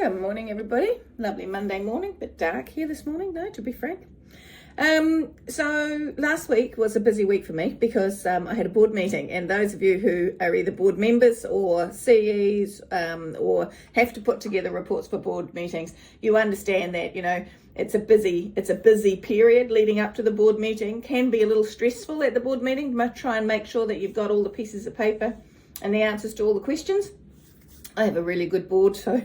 Good morning, everybody. Lovely Monday morning, bit dark here this morning, though, to be frank. So last week was a busy week for me because I had a board meeting, and those of you who are either board members or CEs or have to put together reports for board meetings, you understand that, it's a busy period leading up to the board meeting. Can be a little stressful at the board meeting. Must try and make sure that you've got all the pieces of paper and the answers to all the questions. I have a really good board, so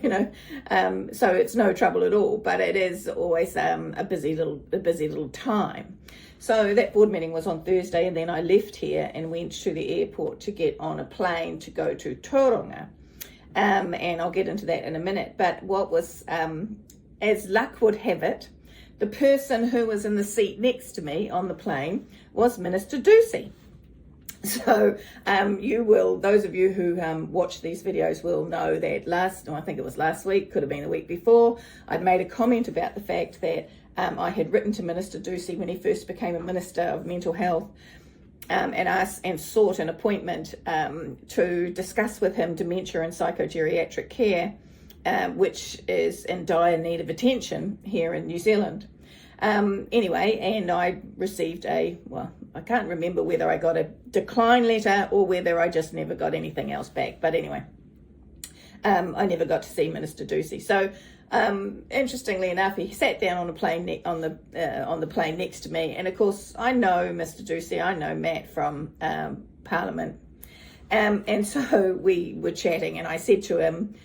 so it's no trouble at all. But it is always a busy little time. So that board meeting was on Thursday, and then I left here and went to the airport to get on a plane to go to Tauranga, and I'll get into that in a minute. But what was, as luck would have it, the person who was in the seat next to me on the plane was Minister Tracey. So those of you who watch these videos will know that I think it was last week, could have been the week before, I'd made a comment about the fact that I had written to Minister Tracey when he first became a Minister of Mental Health and sought an appointment to discuss with him dementia and psychogeriatric care, which is in dire need of attention here in New Zealand. Anyway, and I received I can't remember whether I got a decline letter or whether I just never got anything else back. But anyway, I never got to see Minister Tracey. So, interestingly enough, he sat down on a plane on the plane next to me. And of course, I know Mr. Tracey, I know Matt from Parliament, and so we were chatting, and I said to him,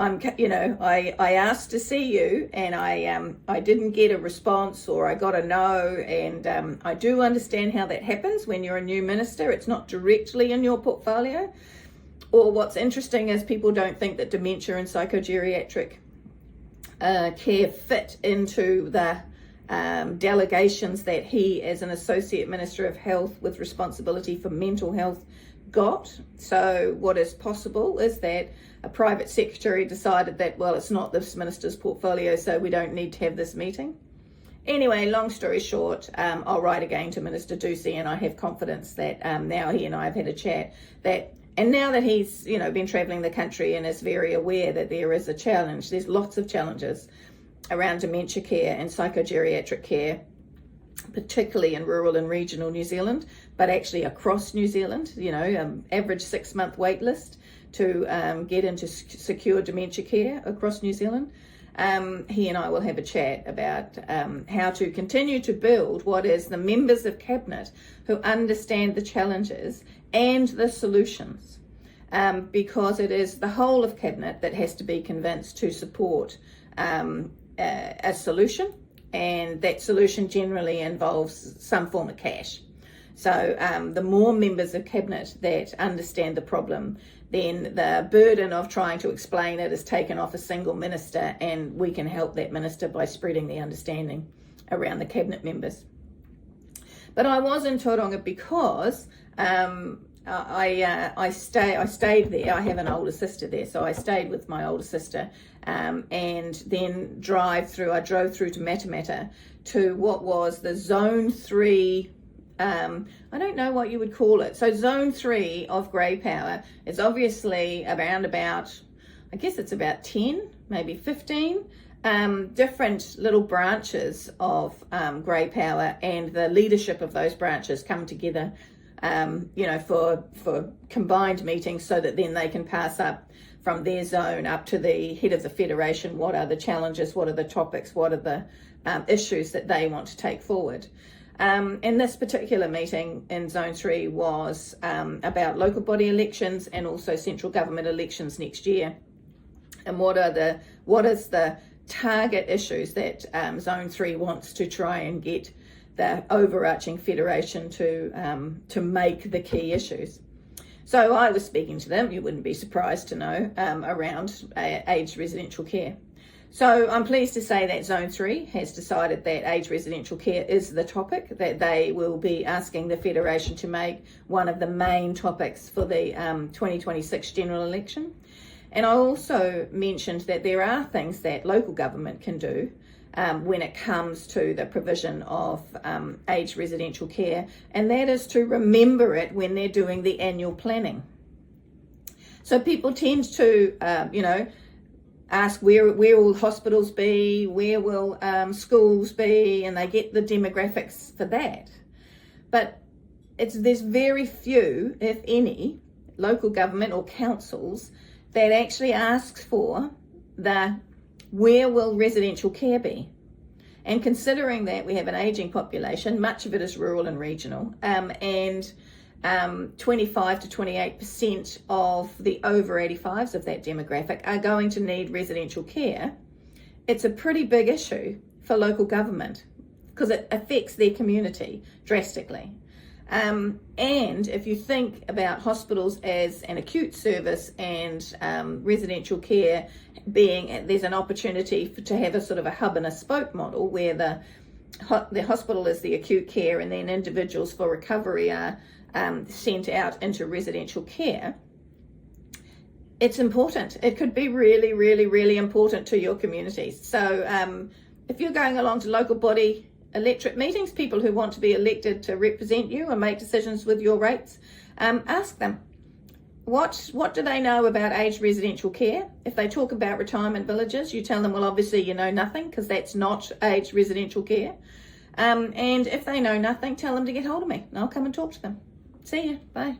I asked to see you, and I didn't get a response, or I got a no, and I do understand how that happens when you're a new minister. It's not directly in your portfolio. Or what's interesting is people don't think that dementia and psychogeriatric care fit into the delegations that he, as an Associate Minister of Health with responsibility for mental health, got. So what is possible is that a private secretary decided that, well, it's not this minister's portfolio, so we don't need to have this meeting. Anyway, long story short, I'll write again to Minister Tracey, and I have confidence that now he and I have had a chat, and now that he's been travelling the country and is very aware that there is a challenge, there's lots of challenges around dementia care and psychogeriatric care, particularly in rural and regional New Zealand, but actually across New Zealand, average 6-month wait list to get into secure dementia care across New Zealand. He and I will have a chat about how to continue to build what is the members of Cabinet who understand the challenges and the solutions, because it is the whole of Cabinet that has to be convinced to support a solution, and that solution generally involves some form of cash. So the more members of Cabinet that understand the problem, then the burden of trying to explain it is taken off a single minister, and we can help that minister by spreading the understanding around the Cabinet members. But I was in Tauranga because I stayed there. I have an older sister there, so I stayed with my older sister, and then I drove through to Matamata to what was the Zone 3. I don't know what you would call it. So Zone 3 of grey power is obviously around about, I guess it's about 10, maybe 15 different little branches of grey power, and the leadership of those branches come together for combined meetings, so that then they can pass up from their zone up to the head of the Federation. What are the challenges? What are the topics? What are the issues that they want to take forward? And this particular meeting in Zone 3 was about local body elections and also central government elections next year. And what is the target issues that Zone 3 wants to try and get the overarching federation to make the key issues. So I was speaking to them, you wouldn't be surprised to know, around aged residential care. So I'm pleased to say that Zone 3 has decided that aged residential care is the topic that they will be asking the Federation to make one of the main topics for the 2026 general election. And I also mentioned that there are things that local government can do when it comes to the provision of aged residential care, and that is to remember it when they're doing the annual planning. So people tend to, ask where will hospitals be, where will schools be, and they get the demographics for that. But there's very few, if any, local government or councils that actually asks for where will residential care be. And considering that we have an ageing population, much of it is rural and regional, and 25 to 28% of the over 85s of that demographic are going to need residential care, it's a pretty big issue for local government because it affects their community drastically. And if you think about hospitals as an acute service and residential care being, there's an opportunity to have a sort of a hub and a spoke model where the hospital is the acute care and then individuals for recovery are sent out into residential care. It's important. It could be really, really, really important to your communities. So if you're going along to local body electorate meetings, people who want to be elected to represent you and make decisions with your rates, ask them, what do they know about aged residential care? If they talk about retirement villages, you tell them, well, obviously you know nothing because that's not aged residential care. And if they know nothing, tell them to get hold of me and I'll come and talk to them. See ya. Bye.